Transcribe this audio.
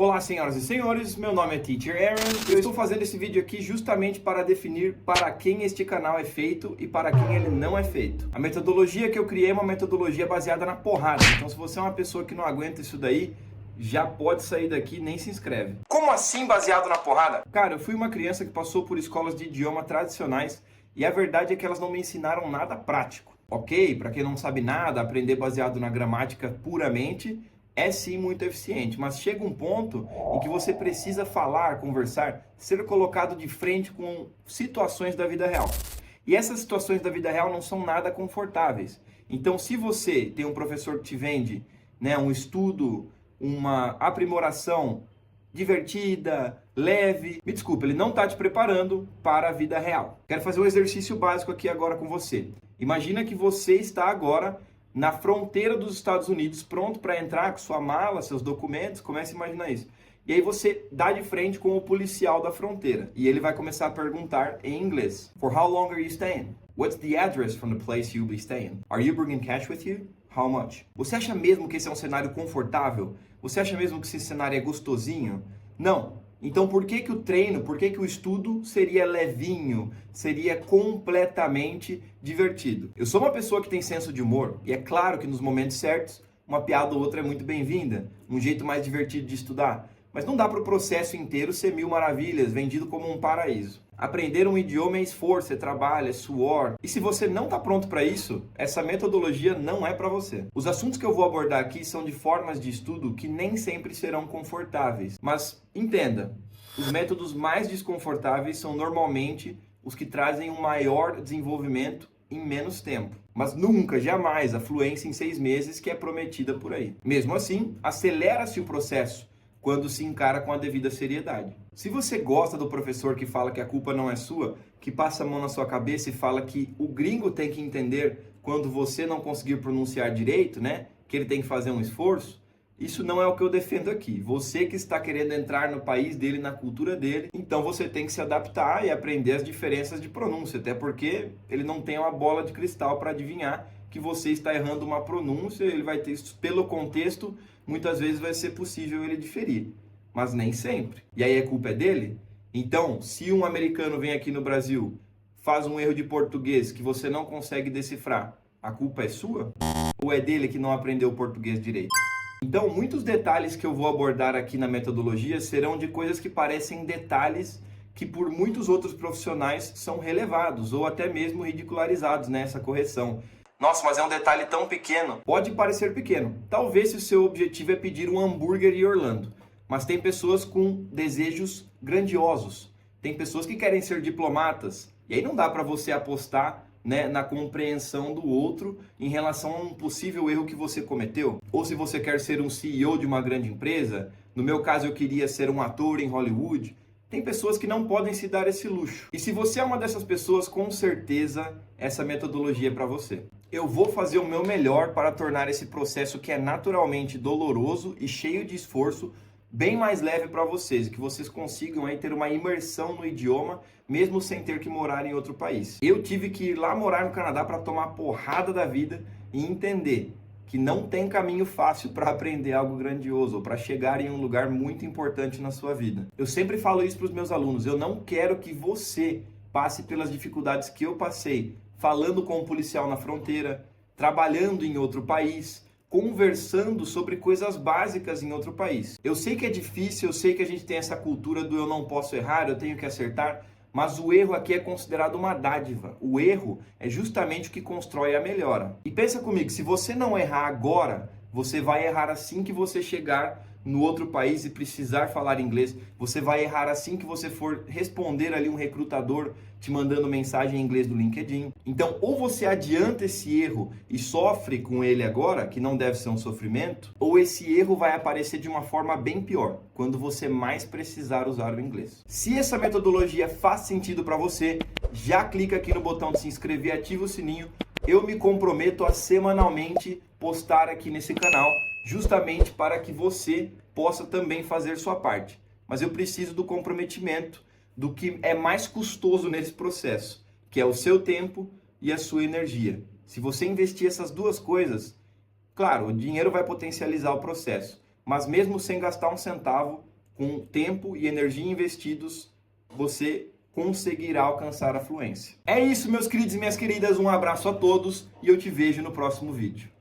Olá, senhoras e senhores, meu nome é Teacher Aaron. Eu estou fazendo esse vídeo aqui justamente para definir para quem este canal é feito e para quem ele não é feito. A metodologia que eu criei é uma metodologia baseada na porrada. Então, se você é uma pessoa que não aguenta isso daí, já pode sair daqui e nem se inscreve. Como assim baseado na porrada? Cara, eu fui uma criança que passou por escolas de idioma tradicionais e a verdade é que elas não me ensinaram nada prático. Ok, para quem não sabe nada, aprender baseado na gramática puramente é sim muito eficiente, mas chega um ponto em que você precisa falar, conversar, ser colocado de frente com situações da vida real. E essas situações da vida real não são nada confortáveis. Então, se você tem um professor que te vende, um estudo, uma aprimoração divertida, leve, me desculpa, ele não está te preparando para a vida real. Quero fazer um exercício básico aqui agora com você. Imagina que você está agora na fronteira dos Estados Unidos, pronto para entrar com sua mala, seus documentos, comece a imaginar isso. E aí você dá de frente com o policial da fronteira, e ele vai começar a perguntar em inglês. For how long are you staying? What's the address from the place you'll be staying? Are you bringing cash with you? How much? Você acha mesmo que esse é um cenário confortável? Você acha mesmo que esse cenário é gostosinho? Não. Então por que o treino, por que o estudo seria levinho, seria completamente divertido? Eu sou uma pessoa que tem senso de humor e é claro que nos momentos certos uma piada ou outra é muito bem-vinda, um jeito mais divertido de estudar. Mas não dá para o processo inteiro ser mil maravilhas, vendido como um paraíso. Aprender um idioma é esforço, é trabalho, é suor. E se você não está pronto para isso, essa metodologia não é para você. Os assuntos que eu vou abordar aqui são de formas de estudo que nem sempre serão confortáveis. Mas entenda, os métodos mais desconfortáveis são normalmente os que trazem um maior desenvolvimento em menos tempo. Mas nunca, jamais, a fluência em 6 meses que é prometida por aí. Mesmo assim, acelera-se o processo quando se encara com a devida seriedade. Se você gosta do professor que fala que a culpa não é sua, que passa a mão na sua cabeça e fala que o gringo tem que entender quando você não conseguir pronunciar direito, que ele tem que fazer um esforço, isso não é o que eu defendo aqui. Você que está querendo entrar no país dele, na cultura dele, então você tem que se adaptar e aprender as diferenças de pronúncia, até porque ele não tem uma bola de cristal para adivinhar que você está errando uma pronúncia, ele vai ter, pelo contexto, muitas vezes vai ser possível ele diferir, mas nem sempre. E aí a culpa é dele? Então, se um americano vem aqui no Brasil, faz um erro de português que você não consegue decifrar, a culpa é sua? Ou é dele que não aprendeu português direito? Então, muitos detalhes que eu vou abordar aqui na metodologia serão de coisas que parecem detalhes que por muitos outros profissionais são relevados ou até mesmo ridicularizados nessa correção. Nossa, mas é um detalhe tão pequeno. Pode parecer pequeno. Talvez se o seu objetivo é pedir um hambúrguer em Orlando. Mas tem pessoas com desejos grandiosos. Tem pessoas que querem ser diplomatas. E aí não dá para você apostar na compreensão do outro em relação a um possível erro que você cometeu. Ou se você quer ser um CEO de uma grande empresa. No meu caso, eu queria ser um ator em Hollywood. Tem pessoas que não podem se dar esse luxo. E se você é uma dessas pessoas, com certeza essa metodologia é para você. Eu vou fazer o meu melhor para tornar esse processo que é naturalmente doloroso e cheio de esforço bem mais leve para vocês, e que vocês consigam aí ter uma imersão no idioma, mesmo sem ter que morar em outro país. Eu tive que ir lá morar no Canadá para tomar porrada da vida e entender que não tem caminho fácil para aprender algo grandioso ou para chegar em um lugar muito importante na sua vida. Eu sempre falo isso para os meus alunos, eu não quero que você passe pelas dificuldades que eu passei, falando com um policial na fronteira, trabalhando em outro país, conversando sobre coisas básicas em outro país. Eu sei que é difícil, eu sei que a gente tem essa cultura do eu não posso errar, eu tenho que acertar, mas o erro aqui é considerado uma dádiva. O erro é justamente o que constrói a melhora. E pensa comigo, se você não errar agora, você vai errar assim que você chegar no outro país e precisar falar inglês. Você vai errar assim que você for responder ali um recrutador te mandando mensagem em inglês do LinkedIn. Então, ou você adianta esse erro e sofre com ele agora, que não deve ser um sofrimento, ou esse erro vai aparecer de uma forma bem pior, quando você mais precisar usar o inglês. Se essa metodologia faz sentido para você, já clica aqui no botão de se inscrever e ativa o sininho. Eu me comprometo a semanalmente postar aqui nesse canal, justamente para que você possa também fazer sua parte. Mas eu preciso do comprometimento do que é mais custoso nesse processo, que é o seu tempo e a sua energia. Se você investir essas duas coisas, claro, o dinheiro vai potencializar o processo, mas mesmo sem gastar um centavo, com tempo e energia investidos, você conseguirá alcançar a fluência. É isso, meus queridos e minhas queridas. Um abraço a todos e eu te vejo no próximo vídeo.